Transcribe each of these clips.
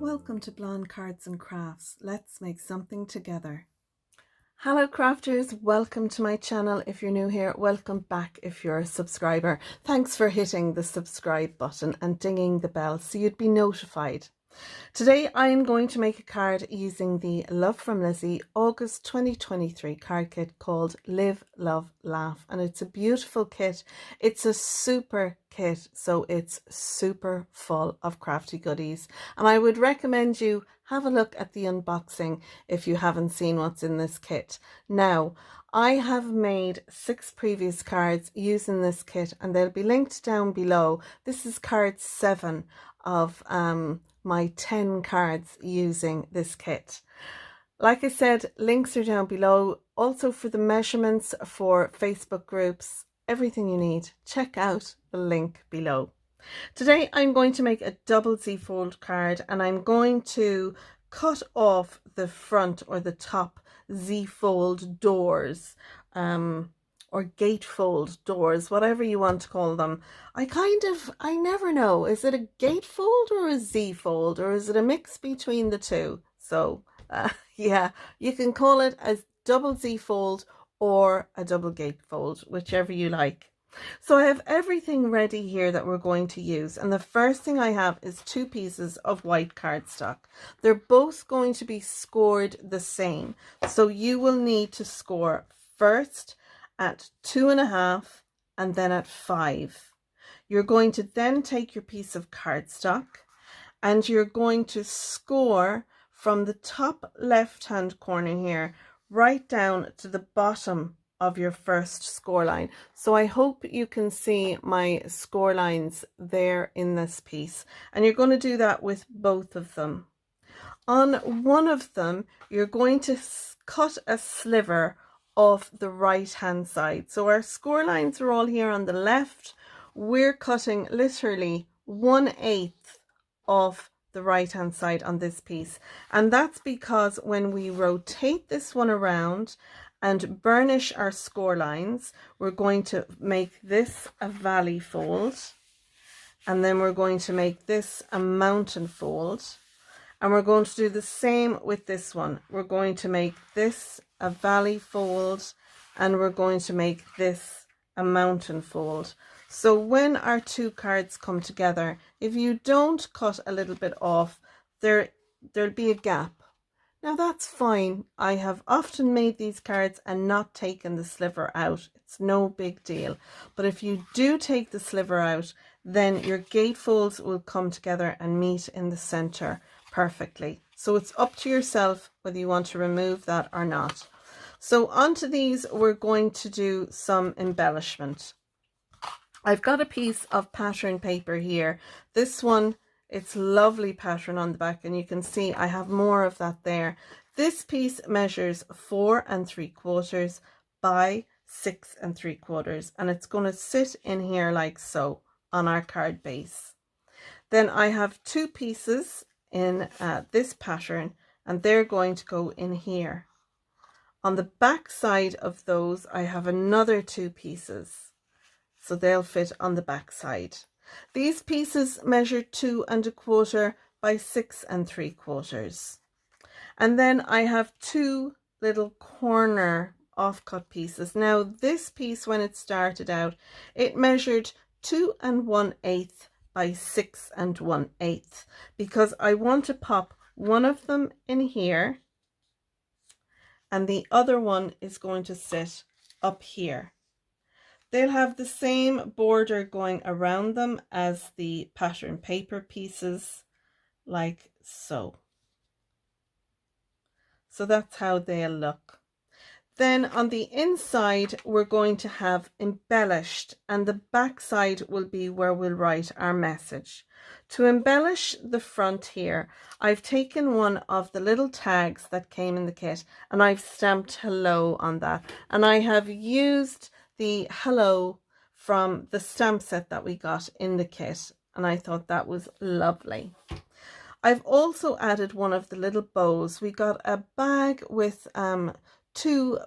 Welcome to Blonde Cards and Crafts. Let's make something together. Hello crafters, welcome to my channel. If you're new here, welcome back if you're a subscriber. Thanks for hitting the subscribe button and dinging the bell so you'd be notified. Today I'm going to make a card using the Love from Lizi August 2023 card kit called Live, Love, Laugh, and it's a beautiful kit. It's a super kit, so it's super full of crafty goodies, and I would recommend you have a look at the unboxing if you haven't seen what's in this kit. Now, I have made 6 previous cards using this kit and they'll be linked down below. This is card 7 of my 10 cards using this kit. Like I said, links are down below. Also for the measurements for Facebook groups, everything you need, check out the link below. Today I'm going to make a double Z fold card and I'm going to cut off the front or the top Z fold doors, or gatefold doors, whatever you want to call them. I never know, is it a gatefold or a Z fold, or is it a mix between the two? So yeah, you can call it a double Z fold or a double gatefold, whichever you like. So I have everything ready here that we're going to use, and the first thing I have is 2 pieces of white cardstock. They're both going to be scored the same, so you will need to score first at 2.5 and then at 5. You're going to then take your piece of cardstock and you're going to score from the top left hand corner here right down to the bottom of your first score line. So I hope you can see my score lines there in this piece, and you're going to do that with both of them. On one of them you're going to cut a sliver off the right hand side. So our score lines are all here on the left. We're cutting literally 1/8 off the right hand side on this piece, and that's because when we rotate this one around and burnish our score lines, we're going to make this a valley fold, and then we're going to make this a mountain fold, and we're going to do the same with this one. We're going to make this a valley fold and we're going to make this a mountain fold. So when our 2 cards come together, if you don't cut a little bit off, there'll be a gap. Now that's fine. I have often made these cards and not taken the sliver out. It's no big deal. But if you do take the sliver out, then your gatefolds will come together and meet in the center perfectly. So it's up to yourself whether you want to remove that or not. So onto these, we're going to do some embellishment. I've got a piece of pattern paper here. This one, it's lovely pattern on the back, and you can see I have more of that there. This piece measures 4 3/4 by 6 3/4, and it's going to sit in here like so on our card base. Then I have 2 pieces in this pattern, and they're going to go in here. On the back side of those I have another 2 pieces, so they'll fit on the back side. These pieces measure 2 1/4 by 6 3/4. And then I have 2 little corner offcut pieces. Now this piece, when it started out, it measured 2 1/8 by 6 1/8, because I want to pop one of them in here and the other one is going to sit up here. They'll have the same border going around them as the pattern paper pieces, like so. So that's how they'll look. Then on the inside we're going to have embellished, and the back side will be where we'll write our message. To embellish the front here, I've taken one of the little tags that came in the kit and I've stamped hello on that, and I have used the hello from the stamp set that we got in the kit, and I thought that was lovely. I've also added one of the little bows. We got a bag with 2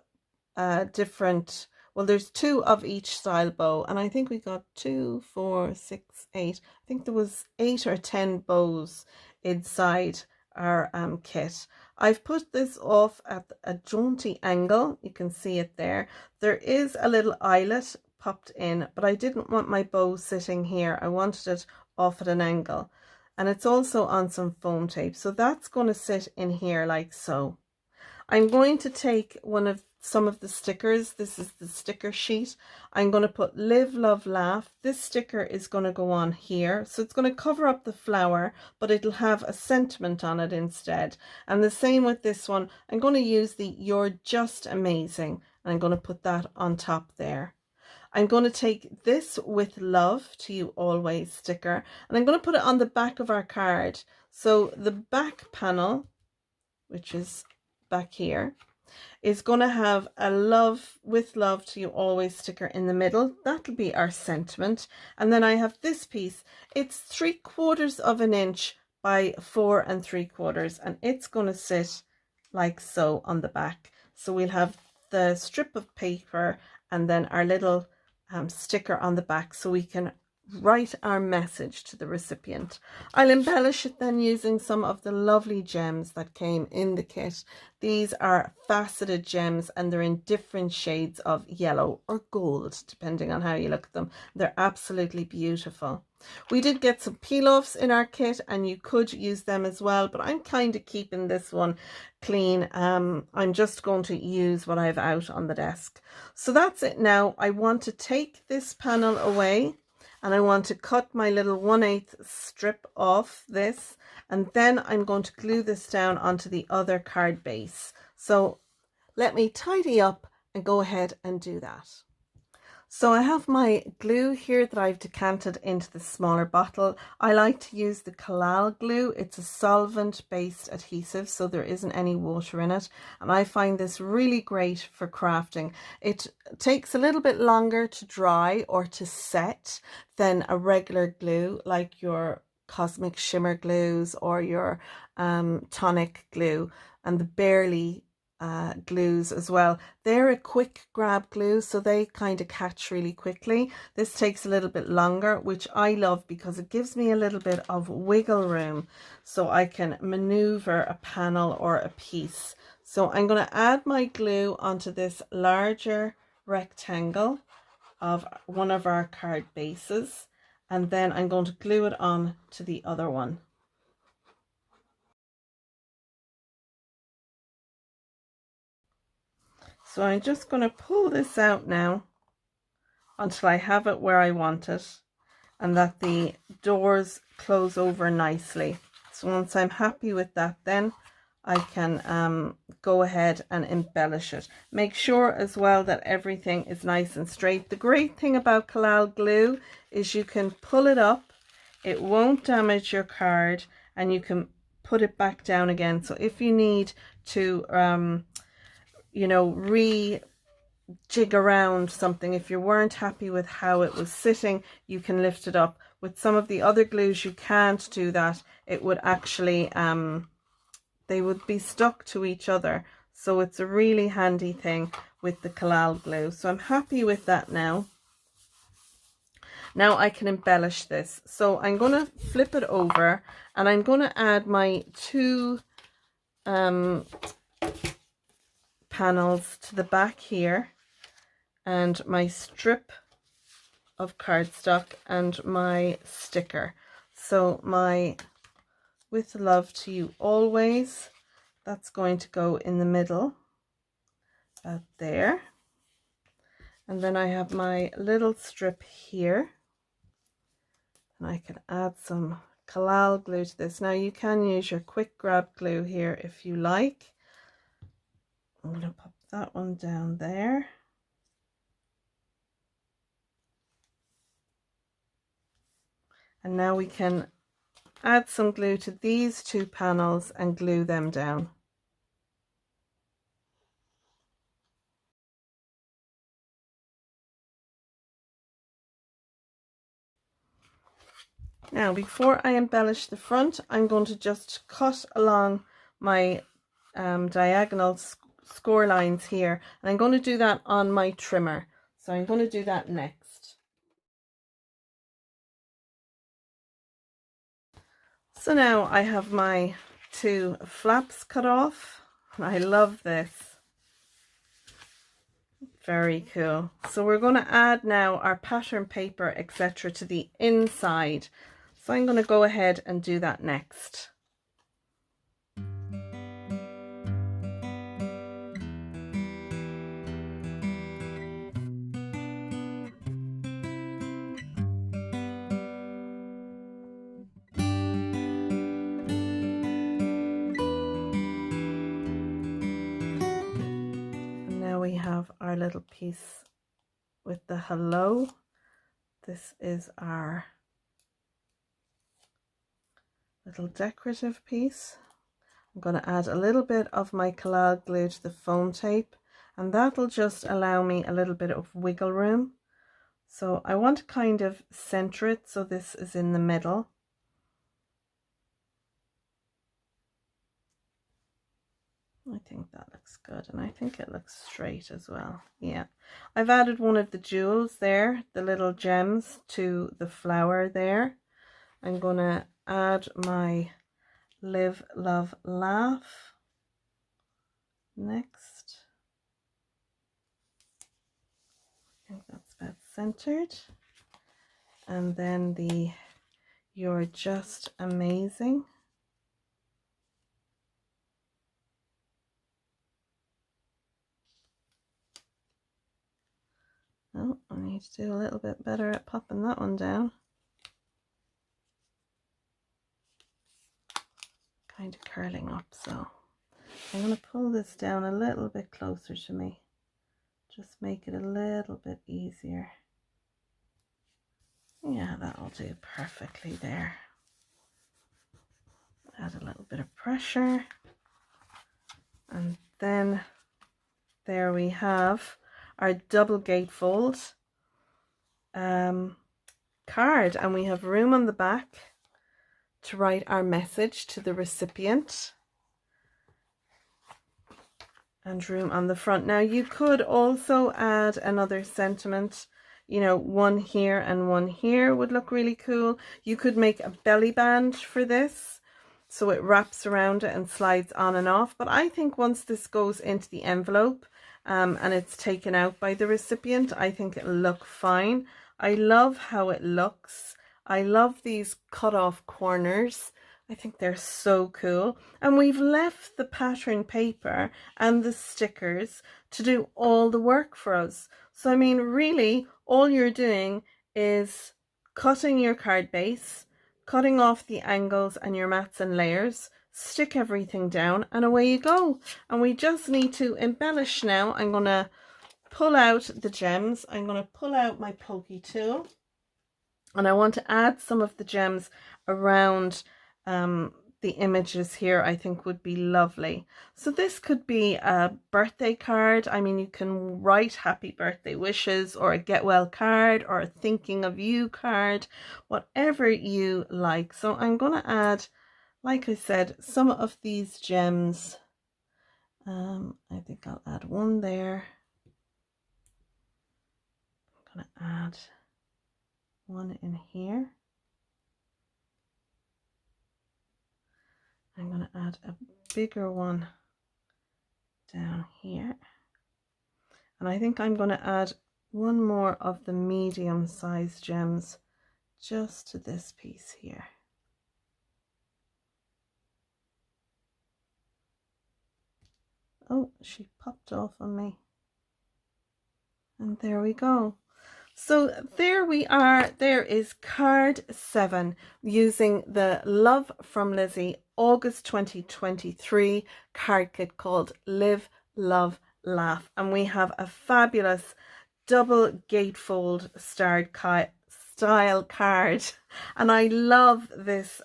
different, well, there's 2 of each style bow, and I think we got 2, 4, 6, 8. I think there was 8 or 10 bows inside our kit. I've put this off at a jaunty angle. You can see it there. There is a little eyelet popped in, but I didn't want my bow sitting here. I wanted it off at an angle, and it's also on some foam tape, so that's going to sit in here like so. I'm going to take some of the stickers. This is the sticker sheet. I'm going to put Live, Love, Laugh. This sticker is going to go on here. So it's going to cover up the flower, but it'll have a sentiment on it instead. And the same with this one. I'm going to use the You're Just Amazing. And I'm going to put that on top there. I'm going to take this With Love to You Always sticker, and I'm going to put it on the back of our card. So the back panel, which is back here, is going to have a Love, With Love to You Always sticker in the middle. That'll be our sentiment. And then I have this piece. It's 3/4 of an inch by 4 3/4, and it's going to sit like so on the back. So we'll have the strip of paper and then our little sticker on the back, so we can write our message to the recipient. I'll embellish it then using some of the lovely gems that came in the kit. These are faceted gems, and they're in different shades of yellow or gold, depending on how you look at them. They're absolutely beautiful. We did get some peel-offs in our kit, and you could use them as well, but I'm kind of keeping this one clean. I'm just going to use what I have out on the desk. So that's it now. I want to take this panel away, and I want to cut my little 1/8 strip off this, and then I'm going to glue this down onto the other card base. So let me tidy up and go ahead and do that. So I have my glue here that I've decanted into the smaller bottle. I like to use the Collal glue. It's a solvent-based adhesive, so there isn't any water in it. And I find this really great for crafting. It takes a little bit longer to dry or to set than a regular glue, like your Cosmic Shimmer glues or your tonic glue and the Barely glues as well. They're a quick grab glue, so they kind of catch really quickly. This takes a little bit longer, which I love because it gives me a little bit of wiggle room so I can maneuver a panel or a piece. So I'm going to add my glue onto this larger rectangle of one of our card bases, and then I'm going to glue it on to the other one. So I'm just going to pull this out now until I have it where I want it and that the doors close over nicely. So once I'm happy with that, then I can go ahead and embellish it. Make sure as well that everything is nice and straight. The great thing about Collal glue is you can pull it up, it won't damage your card, and you can put it back down again. So if you need to you know, jig around something, if you weren't happy with how it was sitting, you can lift it up. With some of the other glues you can't do that. It would actually they would be stuck to each other, so it's a really handy thing with the Collal glue. So I'm happy with that now. Now I can embellish this. So I'm going to flip it over, and I'm going to add my two panels to the back here, and my strip of cardstock and my sticker. So my With Love to You Always, that's going to go in the middle about there, and then I have my little strip here, and I can add some Collal glue to this. Now you can use your quick grab glue here if you like. I'm going to pop that one down there. And now we can add some glue to these two panels and glue them down. Now before I embellish the front, I'm going to just cut along my diagonal score lines here, and I'm going to do that on my trimmer. So I'm going to do that next. So now I have my 2 flaps cut off, and I love this. Very cool. So we're going to add now our pattern paper, etc., to the inside. So I'm going to go ahead and do that next. We have our little piece with the hello. This is our little decorative piece. I'm going to add a little bit of my collage glue to the foam tape, and that'll just allow me a little bit of wiggle room. So I want to kind of center it so this is in the middle. I think that looks good, and I think it looks straight as well. Yeah, I've added one of the jewels there, the little gems, to the flower there. I'm gonna add my Live, Love, Laugh next. I think that's about centered. And then the You're Just Amazing. Oh, I need to do a little bit better at popping that one down. Kind of curling up, so I'm going to pull this down a little bit closer to me. Just make it a little bit easier. Yeah, that'll do perfectly there. Add a little bit of pressure. And then there we have our double gatefold card, and we have room on the back to write our message to the recipient, and room on the front. Now you could also add another sentiment, you know, one here and one here would look really cool. You could make a belly band for this so it wraps around it and slides on and off, but I think once this goes into the envelope and it's taken out by the recipient, I think it'll look fine. I love how it looks. I love these cut off corners. I think they're so cool. And we've left the pattern paper and the stickers to do all the work for us. So I mean, really, all you're doing is cutting your card base, cutting off the angles and your mats and layers, stick everything down, and away you go. And we just need to embellish now. I'm going to pull out the gems. I'm going to pull out my pokey tool, and I want to add some of the gems around the images here. I think would be lovely. So this could be a birthday card. I mean, you can write happy birthday wishes, or a get well card, or a thinking of you card, whatever you like. So I'm going to add, like I said, some of these gems. I think I'll add one there. I'm going to add one in here. I'm going to add a bigger one down here. And I think I'm going to add one more of the medium-sized gems just to this piece here. Oh, she popped off on me. And there we go. So there we are. There is card 7 using the Love from Lizi August 2023 card kit called Live, Love, Laugh. And we have a fabulous double gatefold style card. And I love this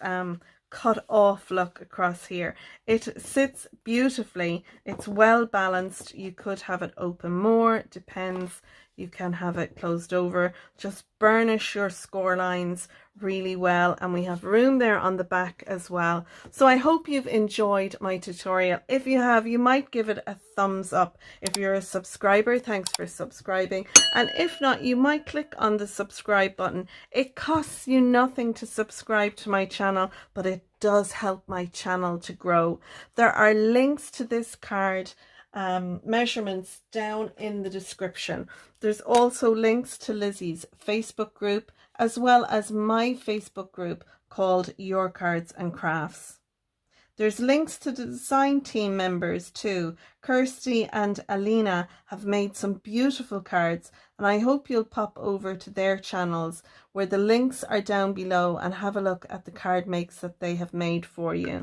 cut off look across here. It sits beautifully. It's well balanced. You could have it open more, depends, you can have it closed over. Just burnish your score lines really well, and we have room there on the back as well. So I hope you've enjoyed my tutorial. If you have, you might give it a thumbs up. If you're a subscriber, thanks for subscribing, and if not, you might click on the subscribe button. It costs you nothing to subscribe to my channel, but it does help my channel to grow. There are links to this card measurements down in the description. There's also links to Lizi's Facebook group, as well as my Facebook group called Your Cards and Crafts. There's links to the design team members too. Kirsty and Alina have made some beautiful cards, and I hope you'll pop over to their channels where the links are down below and have a look at the card makes that they have made for you.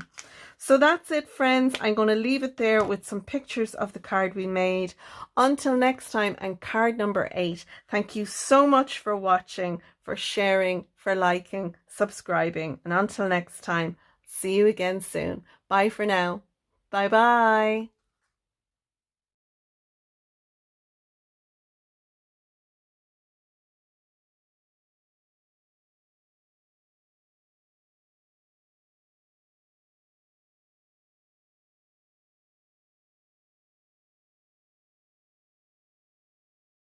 So that's it, friends. I'm going to leave it there with some pictures of the card we made. Until next time, and card number 8. Thank you so much for watching, for sharing, for liking, subscribing. And until next time, see you again soon. Bye for now. Bye bye.